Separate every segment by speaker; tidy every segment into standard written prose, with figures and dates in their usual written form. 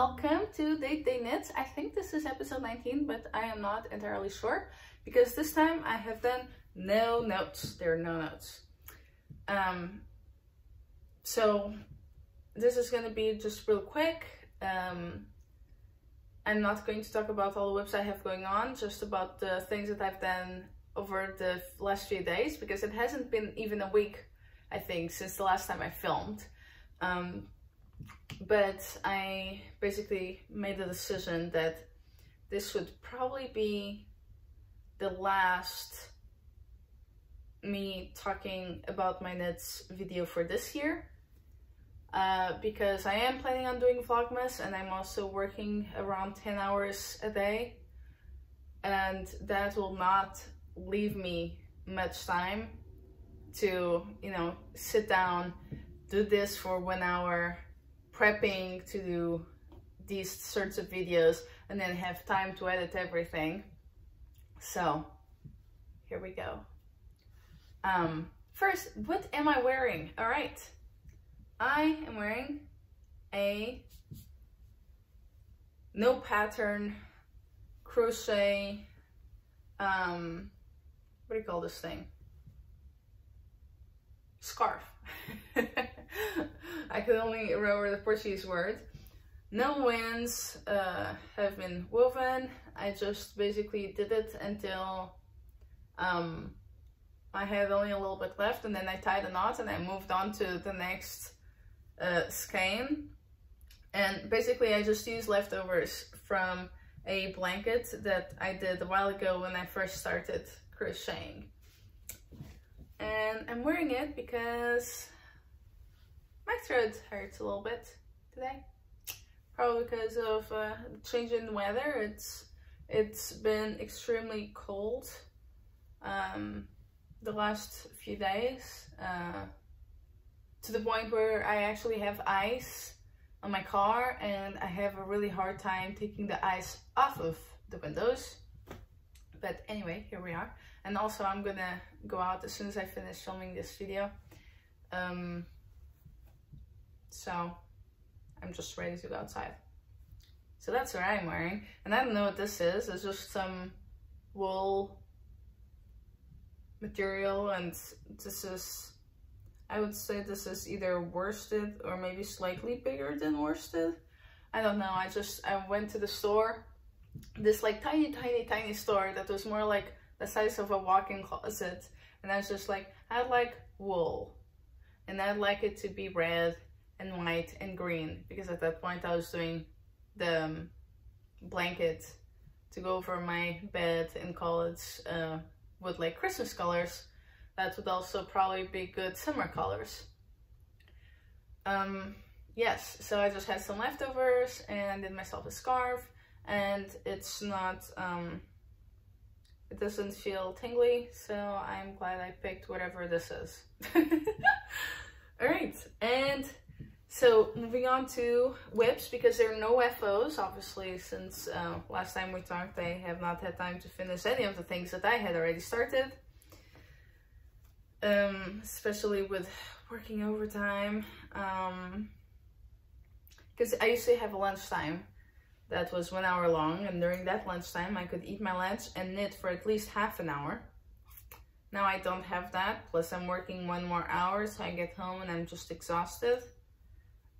Speaker 1: welcome to Date Day Knits. I think this is episode 19, but I am not entirely sure because this time I have done no notes. There are no notes. So this is going to be just real quick. I'm not going to talk about all the whips I have going on, just about the things that I've done over the last few days, because it hasn't been even a week, I think, since the last time I filmed. But I basically made the decision that this would probably be the last me talking about my knits video for this year. Because I am planning on doing Vlogmas, and I'm also working around 10 hours a day, and that will not leave me much time to, you know, sit down, do this for 1 hour, prepping to do these sorts of videos, and then have time to edit everything. So here we go. First, what am I wearing? All right, I am wearing a no pattern crochet, what do you call this thing? Scarf. I could only remember the Portuguese word. No winds have been woven. I just basically did it until I had only a little bit left, and then I tied a knot and I moved on to the next skein. And basically I just used leftovers from a blanket that I did a while ago when I first started crocheting. And I'm wearing it because my throat hurts a little bit today. Probably because of the change in weather. It's been extremely cold the last few days, to the point where I actually have ice on my car, and I have a really hard time taking the ice off of the windows. But anyway, here we are. And also I'm gonna go out as soon as I finish filming this video. So I'm just ready to go outside. So that's what I'm wearing. And I don't know what this is. It's just some wool material, and this is, I would say this is either worsted or maybe slightly bigger than worsted. I don't know. I went to the store, this like tiny store that was more like the size of a walk-in closet, and I was just like, I'd like wool, and I'd like it to be red and white and green, because at that point I was doing the blanket to go over my bed in college with like Christmas colors. That would also probably be good summer colors. Yes, so I just had some leftovers and I did myself a scarf, and it's not it doesn't feel tingly, so I'm glad I picked whatever this is. All right, and so moving on to whips, because there are no FOs, obviously, since last time we talked. I have not had time to finish any of the things that I had already started, especially with working overtime, because I used to have a lunchtime that was 1 hour long, and during that lunchtime I could eat my lunch and knit for at least half an hour. Now I don't have that, plus I'm working 1 more hour, so I get home and I'm just exhausted.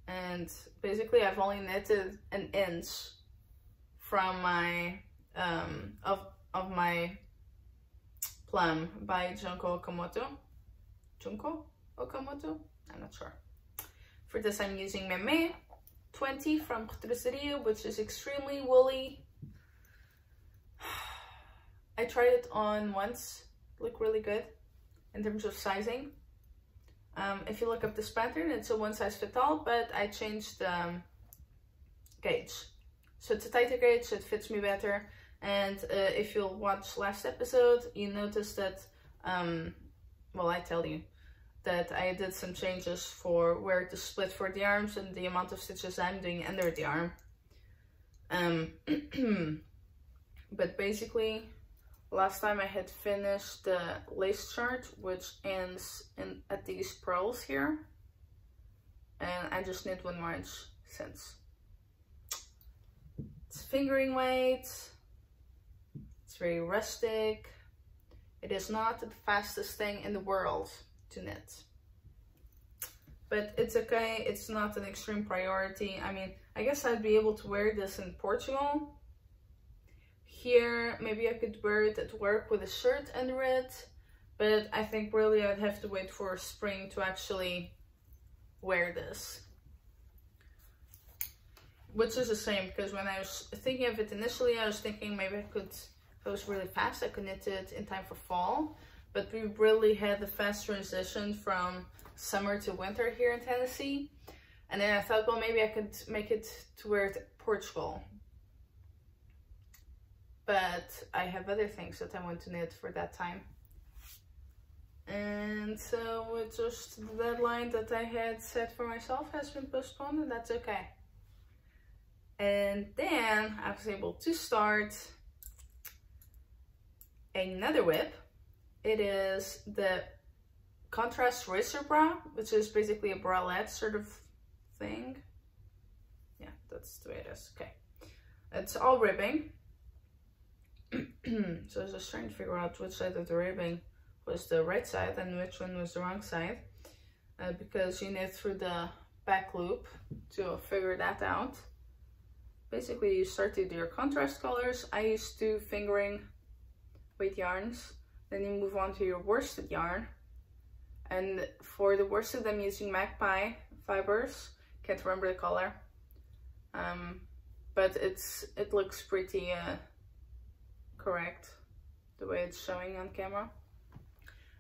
Speaker 1: And basically I've only knitted an inch from my of my plum by Junko Okamoto. Junko Okamoto? I'm not sure. For this I'm using Meme 20 from Retroceria, which is extremely woolly. I tried it on once, looked really good in terms of sizing. If you look up this pattern, it's a one size fits all, but I changed the gauge. So it's a tighter gauge, so it fits me better. And if you'll watch last episode, you notice that, well, I tell you that I did some changes for where to split for the arms and the amount of stitches I'm doing under the arm. But basically, last time I had finished the lace chart, which ends at these pearls here, and I just knit 1 more inch since. It's fingering weight. It's very rustic. It is not the fastest thing in the world to knit. But it's okay, it's not an extreme priority. I mean, I guess I'd be able to wear this in Portugal. Here, maybe I could wear it at work with a shirt under it. But I think really I'd have to wait for spring to actually wear this. Which is a shame, because when I was thinking of it initially, I was thinking maybe I could, if it was really fast, I could knit it in time for fall. But we really had the fast transition from summer to winter here in Tennessee. And then I thought, well, maybe I could make it to wear it in Portugal. But I have other things that I want to knit for that time. And so it's just the deadline that I had set for myself has been postponed, and that's okay. And then I was able to start another WIP. It is the Contrast Racer Bra, which is basically a bralette sort of thing. Yeah, that's the way it is. Okay. It's all ribbing. So I was just trying to figure out which side of the ribbing was the right side and which one was the wrong side. Because you knit through the back loop to figure that out. Basically, you start to do your contrast colors. I used two fingering weight yarns. Then you move on to your worsted yarn. And for the worsted, I'm using Magpie fibers. Can't remember the color. But it looks pretty correct the way it's showing on camera.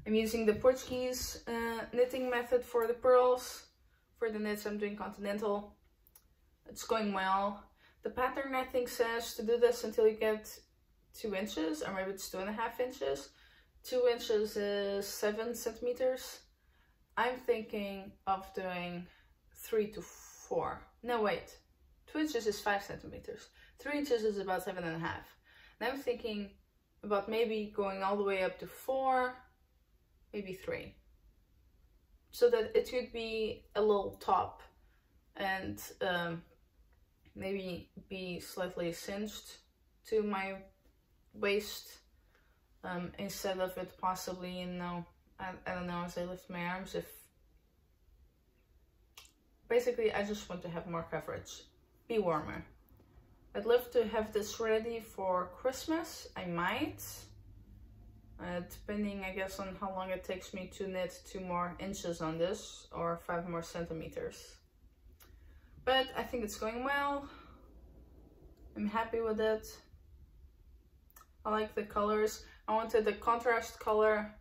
Speaker 1: I'm using the Portuguese knitting method for the pearls. For the knits, I'm doing Continental. It's going well. The pattern, I think, says to do this until you get 2 inches, or maybe it's 2.5 inches. 2 inches is 7 centimeters. I'm thinking of doing 3 to 4. No, wait. 2 inches is 5 centimeters. 3 inches is about 7.5. And I'm thinking about maybe going all the way up to 4, maybe 3. So that it could be a little top and maybe be slightly cinched to my waist instead of it possibly, you know, I don't know, as I lift my arms, if basically I just want to have more coverage, be warmer. I'd love to have this ready for Christmas. I might, depending I guess on how long it takes me to knit 2 more inches on this, or 5 more centimeters. But I think it's going well. I'm happy with it. I like the colors. I wanted the contrast color,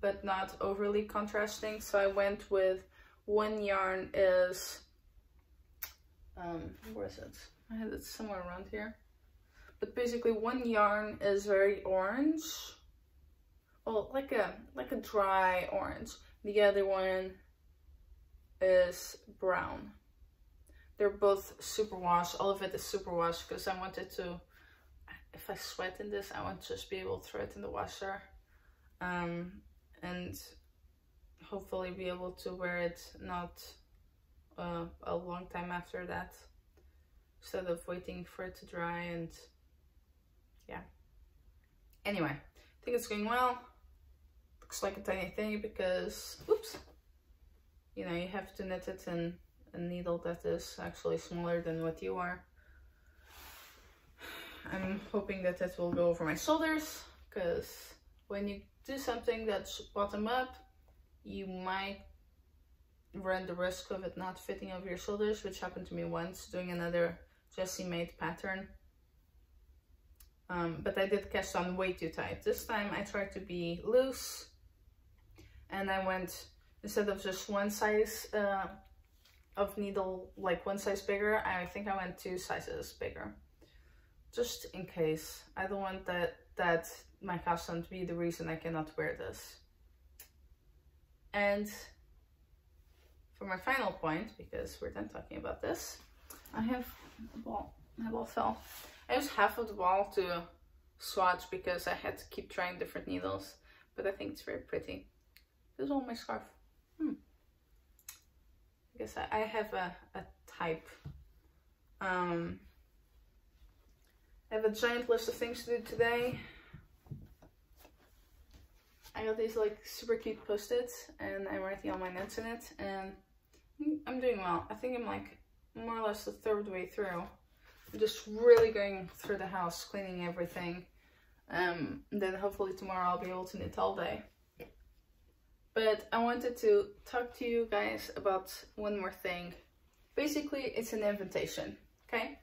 Speaker 1: but not overly contrasting. So I went with one yarn is, where is it? I had it somewhere around here. But basically one yarn is very orange. Well, like a dry orange. The other one is brown. They're both superwash. All of it is superwash because I wanted to, if I sweat in this, I want to just be able to throw it in the washer. And hopefully be able to wear it not a long time after that. Instead of waiting for it to dry, and yeah. Anyway, I think it's going well. Looks like a tiny thing because, oops, you know, you have to knit it in a needle that is actually smaller than what you are. I'm hoping that it will go over my shoulders, because when you do something that's bottom up, you might run the risk of it not fitting over your shoulders, which happened to me once doing another Jessie made pattern. But I did cast on way too tight. This time I tried to be loose, and I went, instead of just one size of needle, like one size bigger, I think I went 2 sizes bigger. Just in case. I don't want that my cast on to be the reason I cannot wear this. And for my final point, because we're done talking about this, I have a ball. My ball fell. I used half of the ball to swatch because I had to keep trying different needles, but I think it's very pretty. This is all my scarf. I guess I have a type. I have a giant list of things to do today. I got these like super cute post-its and I'm writing all my notes in it, and I'm doing well. I think I'm like more or less the third way through. I'm just really going through the house, cleaning everything. Then hopefully tomorrow I'll be able to knit all day. But I wanted to talk to you guys about one more thing. Basically, it's an invitation, okay?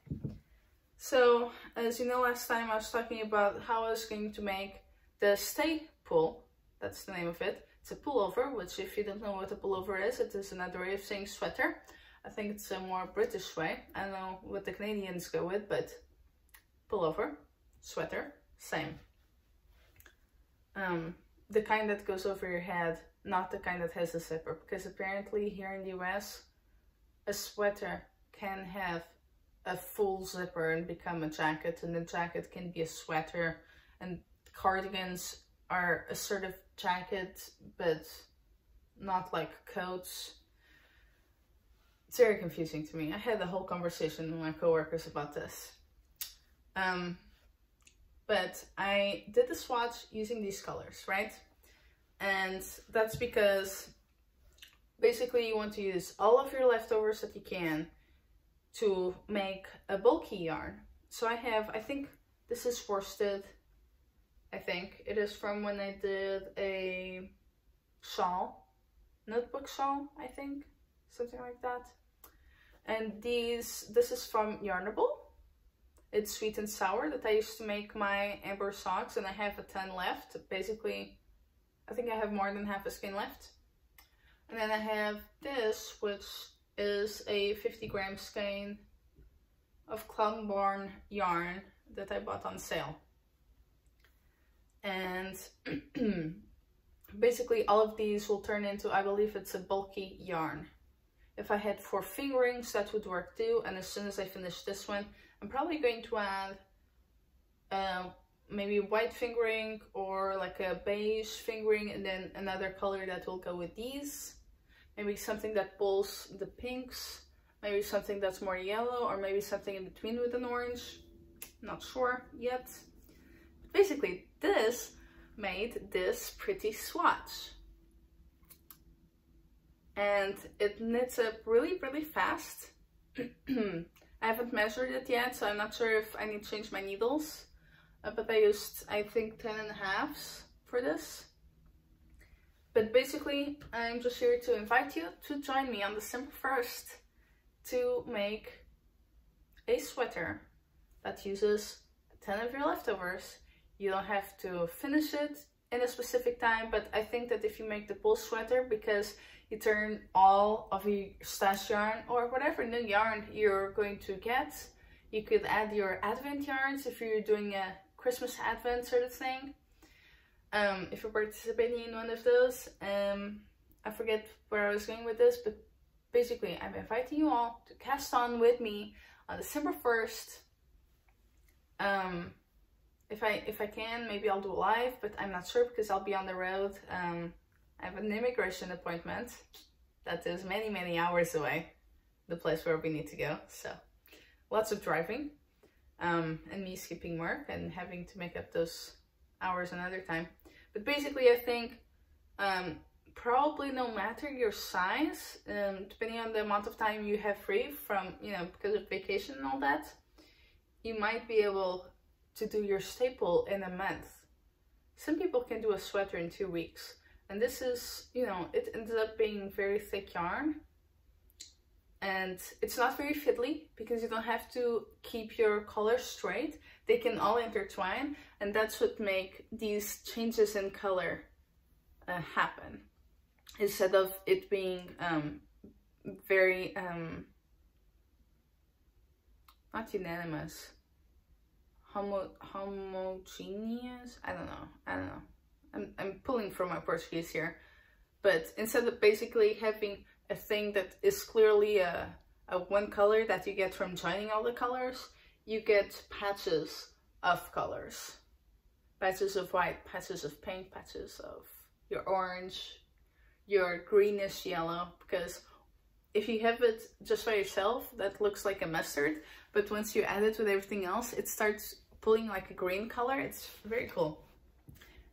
Speaker 1: So, as you know, last time I was talking about how I was going to make the stay pull. That's the name of it. It's a pullover, which if you don't know what a pullover is, it is another way of saying sweater. I think it's a more British way. I don't know what the Canadians go with, but pullover, sweater, same. The kind that goes over your head, not the kind that has a zipper, because apparently here in the US, a sweater can have a full zipper and become a jacket, and the jacket can be a sweater, and cardigans are a sort of jacket, but not like coats. It's very confusing to me. I had a whole conversation with my coworkers about this. But I did the swatch using these colors, right? And that's because basically you want to use all of your leftovers that you can to make a bulky yarn. So I have, I think this is worsted. I think it is from when I did a shawl, notebook shawl, I think, something like that. And this is from Yarnable. It's sweet and sour that I used to make my amber socks, and I have a 10 left. Basically, I think I have more than half a skein left. And then I have this, which is a 50-gram skein of Cloudborn yarn that I bought on sale. And basically all of these will turn into, I believe it's a bulky yarn. If I had 4 fingerings, that would work too. And as soon as I finish this one, I'm probably going to add maybe white fingering or like a beige fingering, and then another color that will go with these. Maybe something that pulls the pinks, maybe something that's more yellow, or maybe something in between with an orange. Not sure yet. But basically, this made this pretty swatch. And it knits up really, really fast. I haven't measured it yet, so I'm not sure if I need to change my needles. But I used, I think, 10.5s for this. But basically, I'm just here to invite you to join me on December 1st to make a sweater that uses 10 of your leftovers. You don't have to finish it in a specific time, but I think that if you make the pull sweater, because you turn all of your stash yarn or whatever new yarn you're going to get, you could add your advent yarns if you're doing a Christmas advent sort of thing. If you're participating in one of those, I forget where I was going with this, but basically I'm inviting you all to cast on with me on December 1st. If I can, maybe I'll do a live, but I'm not sure because I'll be on the road. I have an immigration appointment that is many, many hours away, the place where we need to go. So lots of driving, and me skipping work and having to make up those hours another time. But basically, I think probably no matter your size, depending on the amount of time you have free from, you know, because of vacation and all that, you might be able to do your staple in a month. Some people can do a sweater in 2 weeks. And this is, you know, it ended up being very thick yarn. And it's not very fiddly because you don't have to keep your colors straight. They can all intertwine, and that's what make these changes in color happen. Instead of it being very, not unanimous, homogeneous, I don't know. I'm pulling from my Portuguese here, but instead of basically having a thing that is clearly a one color that you get from joining all the colors, you get patches of colors. Patches of white, patches of pink, patches of your orange, your greenish yellow, because if you have it just by yourself, that looks like a mustard, but once you add it with everything else, it starts pulling like a green color. It's very cool.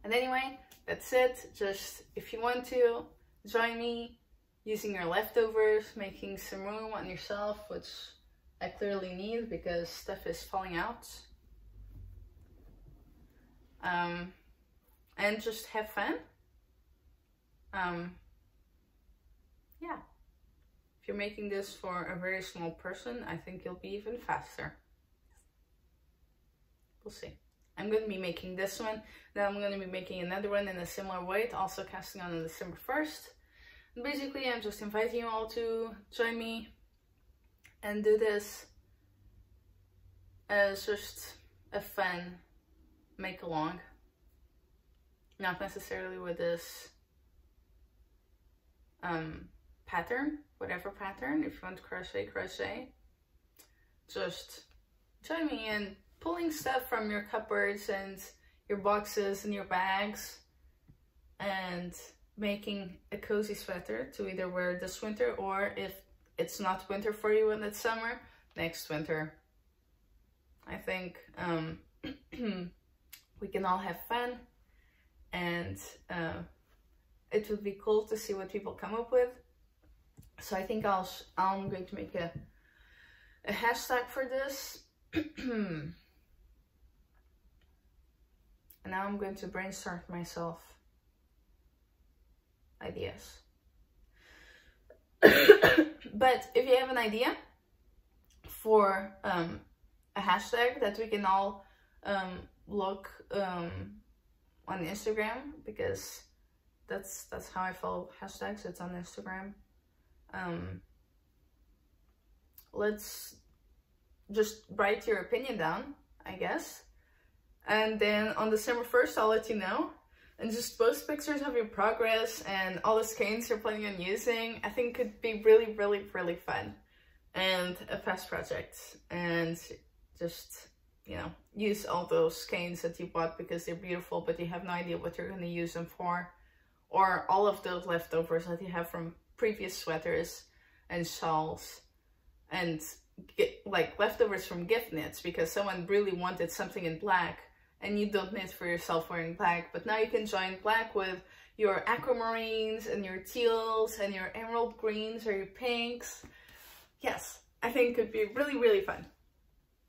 Speaker 1: And anyway, that's it. Just if you want to join me using your leftovers, making some room on yourself, which I clearly need because stuff is falling out. And just have fun. Yeah. If you're making this for a very small person, I think you'll be even faster. We'll see. I'm going to be making this one, then I'm going to be making another one in a similar weight, also casting on December 1st. And basically, I'm just inviting you all to join me and do this as just a fun make-along. Not necessarily with this pattern, whatever pattern. If you want to crochet, crochet. Just join me in pulling stuff from your cupboards and your boxes and your bags and making a cozy sweater to either wear this winter, or if it's not winter for you and it's summer, next winter. I think we can all have fun, and it would be cool to see what people come up with. So I think I'm going to make a hashtag for this. And now I'm going to brainstorm myself ideas. But if you have an idea for a hashtag that we can all look on Instagram, because that's how I follow hashtags. It's on Instagram. Let's just write your opinion down, I guess. And then on December 1st, I'll let you know. And just post pictures of your progress and all the skeins you're planning on using. I think it could be really, really, really fun. And a fast project. And just, you know, use all those skeins that you bought because they're beautiful, but you have no idea what you're going to use them for. Or all of those leftovers that you have from previous sweaters and shawls. And like leftovers from gift knits, because someone really wanted something in black and you don't knit for yourself wearing black, but now you can join black with your aquamarines and your teals and your emerald greens or your pinks. Yes, I think it could be really, really fun.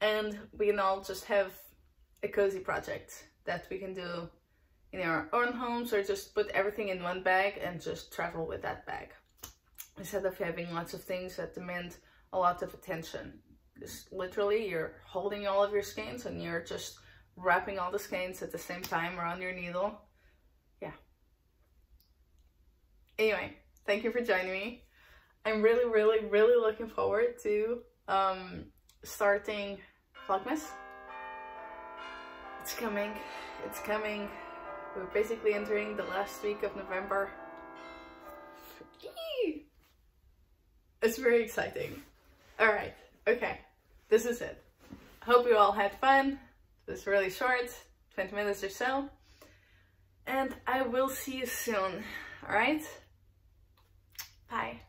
Speaker 1: And we can all just have a cozy project that we can do in our own homes, or just put everything in one bag and just travel with that bag, instead of having lots of things that demand a lot of attention. Just literally, you're holding all of your skeins and you're just wrapping all the skeins at the same time around your needle. Yeah. Anyway, thank you for joining me. I'm really, really, really looking forward to starting Vlogmas. It's coming. It's coming. We're basically entering the last week of November. Yee! It's very exciting. Alright, okay. This is it. Hope you all had fun. It was really short, 20 minutes or so. And I will see you soon. Alright? Bye.